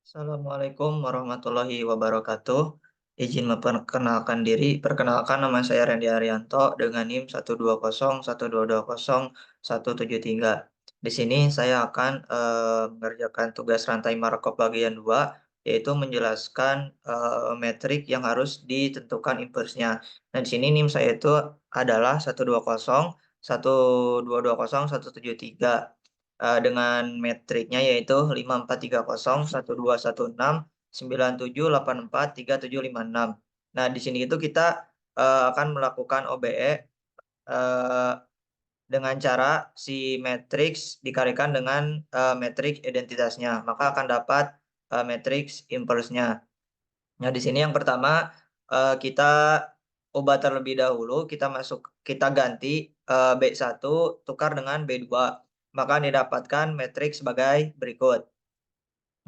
Assalamualaikum warahmatullahi wabarakatuh. Izin memperkenalkan diri. Perkenalkan nama saya Randy Arianto dengan NIM 120122017 Di sini saya akan mengerjakan tugas rantai Markov bagian 2, yaitu menjelaskan metrik yang harus ditentukan impulsnya. Dan di sini NIM saya itu adalah 120122017 dengan metriknya yaitu 54311697843756. Nah, di sini itu kita akan melakukan OBE eh, dengan cara si matriks dikalikan dengan matriks identitasnya, maka akan dapat matriks impulsnya. Nah, di sini yang pertama kita ubah terlebih dahulu, kita ganti B1 tukar dengan B2, maka didapatkan matriks sebagai berikut.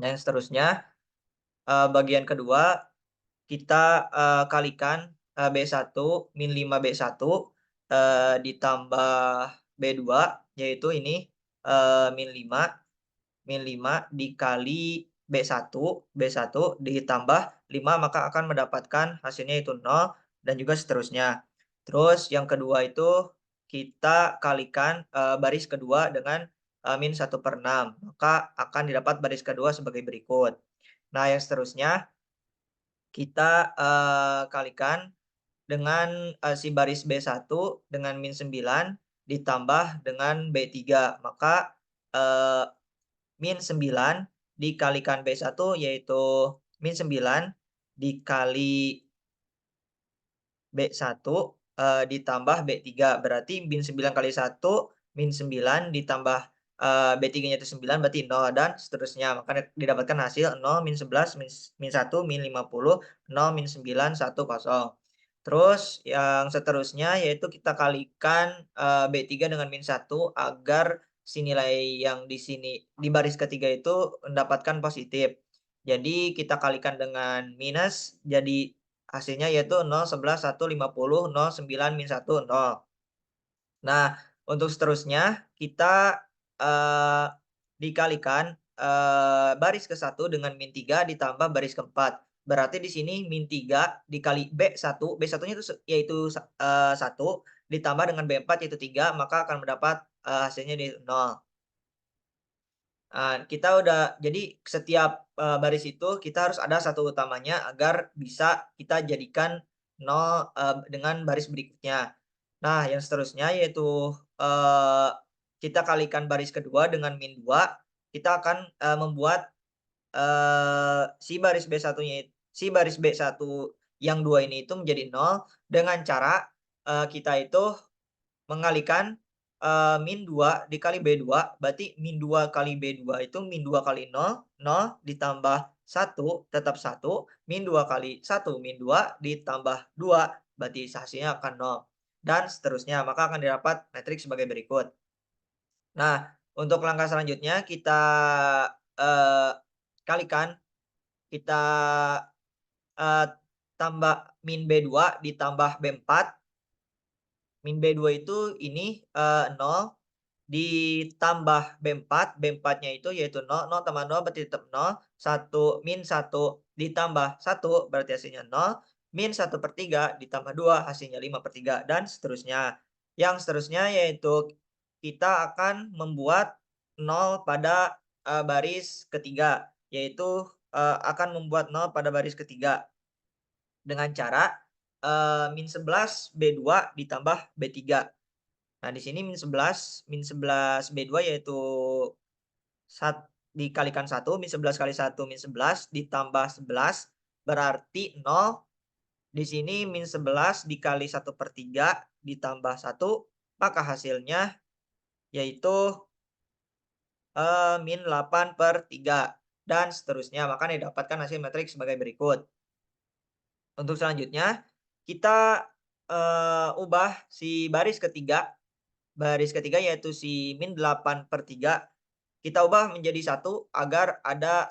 Nah, yang seterusnya bagian kedua kita kalikan B1 min 5 B1 ditambah B2, yaitu ini min 5 dikali B1 ditambah 5, maka akan mendapatkan hasilnya itu 0 dan juga seterusnya. Terus yang kedua itu kita kalikan baris kedua dengan min 1/6, maka akan didapat baris kedua sebagai berikut. Nah, yang seterusnya kita kalikan dengan si baris B1 dengan min 9 ditambah dengan B3, maka eh, min 9 dikalikan B1 yaitu min 9 dikali B1 ditambah B3, berarti min 9 kali 1 min 9 ditambah B3-nya itu 9 berarti 0 dan seterusnya. Maka didapatkan hasil 0, min 11, min 1, min 50, 0, min 9, 1, 0. Terus yang seterusnya yaitu kita kalikan B3 dengan min 1 agar si nilai yang di sini di baris ketiga itu mendapatkan positif. Jadi kita kalikan dengan minus, jadi hasilnya yaitu 0, 11, 1, 50, 0, 9, min 1, 0. Nah, untuk seterusnya kita dikalikan baris ke-1 dengan min 3 ditambah baris ke-4. Berarti di sini min 3 dikali B1, B1-nya itu yaitu 1 ditambah dengan B4 yaitu 3, maka akan mendapat hasilnya di 0. Kita udah jadi setiap baris itu kita harus ada satu utamanya agar bisa kita jadikan 0 dengan baris berikutnya. Nah, yang seterusnya yaitu kita kalikan baris kedua dengan min 2, kita akan membuat si baris B1 yang 2 ini itu menjadi 0 dengan cara kita itu mengalikan min 2 dikali B2, berarti min 2 kali B2 itu min 2 kali 0, 0 ditambah 1 tetap 1, min 2 kali 1 min 2 ditambah 2, berarti hasilnya akan 0 dan seterusnya, maka akan didapat matriks sebagai berikut. Nah, untuk langkah selanjutnya kita eee, kalikan, kita eee, tambah min B2 ditambah B4. Min B2 itu ini 0 ditambah B4, B4-nya itu yaitu 0, 0 tambah 0 berarti tetap 0, 1 min 1 ditambah 1 berarti hasilnya 0, min 1/3 ditambah 2 hasilnya 5/3 dan seterusnya. Yang seterusnya yaitu kita akan membuat 0 pada baris ketiga, yaitu akan membuat 0 pada baris ketiga dengan cara min 11 B2 ditambah B3. Nah, di sini min 11 B2 yaitu dikalikan 1, min 11 kali 1 min 11 ditambah 11 berarti 0. Di sini min 11 dikali 1/3 ditambah 1, maka hasilnya yaitu min 8/3 dan seterusnya. Maka didapatkan hasil matriks sebagai berikut. Untuk selanjutnya kita ubah si baris ketiga yaitu si min 8/3, kita ubah menjadi 1 agar ada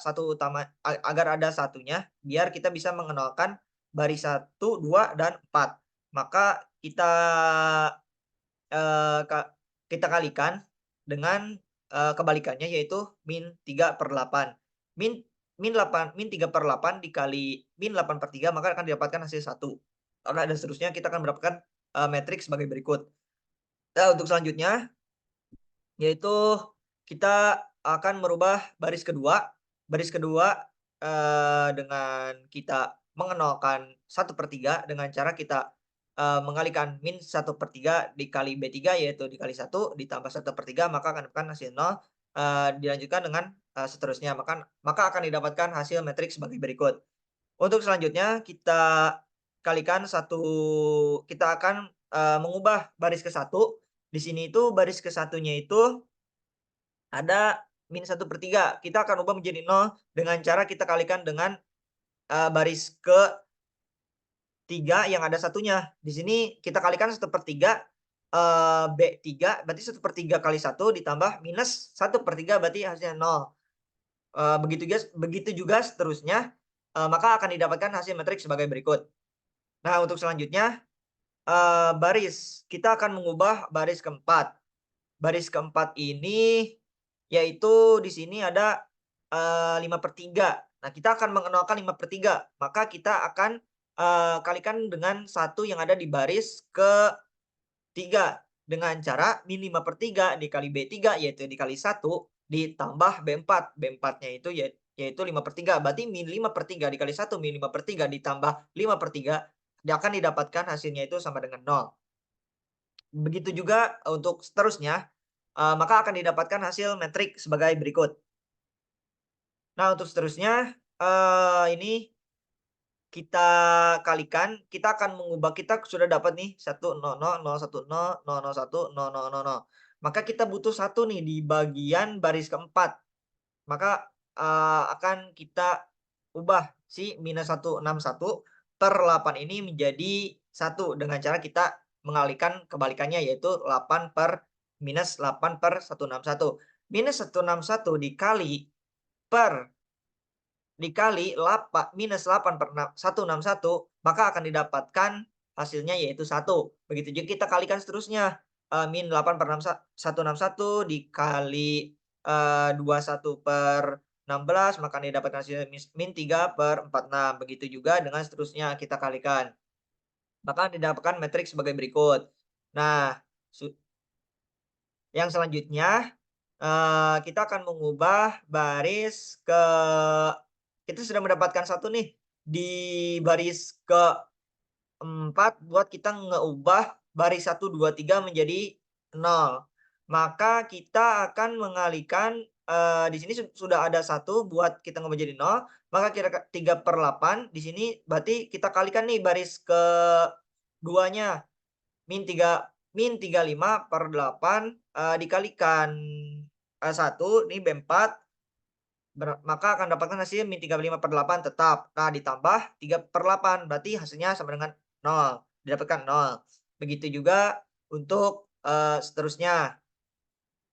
satunya, biar kita bisa mengenalkan baris 1, 2, dan 4. Maka kita, eee, ka kita kalikan dengan kebalikannya yaitu min 3/8. Min min 3/8 dikali min 8/3 maka akan didapatkan hasil 1. Dan seterusnya kita akan mendapatkan, matriks sebagai berikut. Nah, untuk selanjutnya yaitu kita akan merubah baris kedua, dengan kita mengenolkan 1/3 dengan cara kita, mengalihkan min 1/3 dikali B3 yaitu dikali 1 ditambah 1/3 maka akan dapatkan hasil 0, dilanjutkan dengan, seterusnya maka akan didapatkan hasil matriks sebagai berikut. Untuk selanjutnya kita akan, mengubah baris ke satu. Di sini itu baris ke satunya itu ada min 1/3 kita akan ubah menjadi 0 dengan cara kita kalikan dengan, baris ke-3 yang ada satunya. Di sini kita kalikan 1/3, B3 berarti 1/3 kali 1 ditambah minus 1/3 berarti hasilnya 0. Begitu juga seterusnya, maka akan didapatkan hasil matriks sebagai berikut. Nah, untuk selanjutnya, kita akan mengubah baris keempat. Baris keempat ini yaitu di sini ada, 5/3. Nah, kita akan mengenalkan 5/3, maka kita akan, kalikan dengan satu yang ada di baris ke-3 dengan cara min 5/3 dikali B3 yaitu dikali 1 ditambah B4. B4-nya itu yaitu 5/3 berarti min 5/3 dikali 1 min 5/3 ditambah 5/3 dia akan didapatkan hasilnya itu sama dengan 0. Begitu juga untuk seterusnya, maka akan didapatkan hasil metrik sebagai berikut. Nah, untuk seterusnya, ini kita kalikan, kita akan mengubah kita sudah dapat nih 1, 0, 0, 1, 0, 0, 1, 0, 0, 0, 0. Maka kita butuh satu nih di bagian baris keempat. Maka, akan kita ubah si -161/8 ini menjadi 1 dengan cara kita mengalihkan kebalikannya yaitu 8/-161. -161 minus 8/161 maka akan didapatkan hasilnya yaitu 1. Begitu juga kita kalikan seterusnya, min 8/161 dikali, 21/16 maka akan didapatkan hasil min 3/46. Begitu juga dengan seterusnya kita kalikan, maka didapatkan matriks sebagai berikut. Nah, yang selanjutnya, kita akan mengubah kita sudah mendapatkan satu nih, di baris keempat buat kita ngeubah baris 1, 2, 3 menjadi 0. Maka kita akan mengalihkan, di sini sudah ada satu buat kita ngubah jadi 0, maka 3/8 di sini berarti kita kalikan nih baris keduanya, min 35/8, dikalikan, 1 ini B4 maka akan dapatkan hasil min 35/8 tetap. Nah, ditambah 3/8 berarti hasilnya sama dengan 0, didapatkan 0. Begitu juga untuk, seterusnya.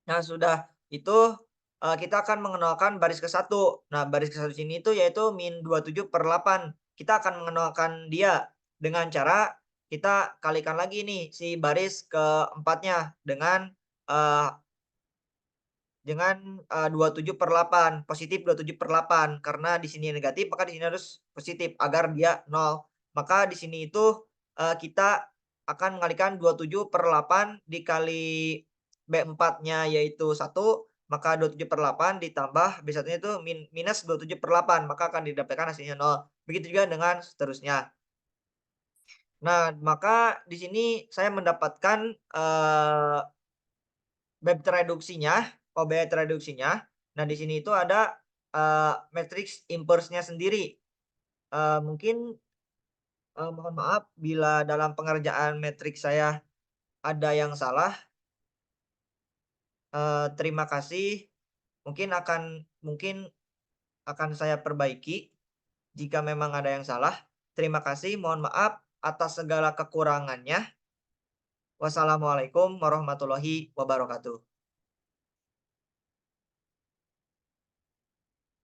Nah, sudah itu, kita akan mengenalkan baris ke-1. Nah, baris ke-1 sini itu yaitu min 27/8. Kita akan mengenalkan dia dengan cara kita kalikan lagi nih si baris keempatnya eee, dengan, 27/8, positif 27/8 karena di sini negatif maka di sini harus positif agar dia 0. Maka di sini itu, kita akan mengalihkan 27/8 dikali B4-nya yaitu 1 maka 27/8 ditambah B1-nya itu minus 27/8 maka akan didapatkan hasilnya 0. Begitu juga dengan seterusnya. Nah, maka di sini saya mendapatkan, bab reduksinya, OBE reduksinya. Nah, di sini itu ada, matriks inverse-nya sendiri. Mungkin, mohon maaf bila dalam pengerjaan matriks saya ada yang salah, terima kasih. Mungkin akan saya perbaiki jika memang ada yang salah. Terima kasih, mohon maaf atas segala kekurangannya. Wassalamualaikum warahmatullahi wabarakatuh.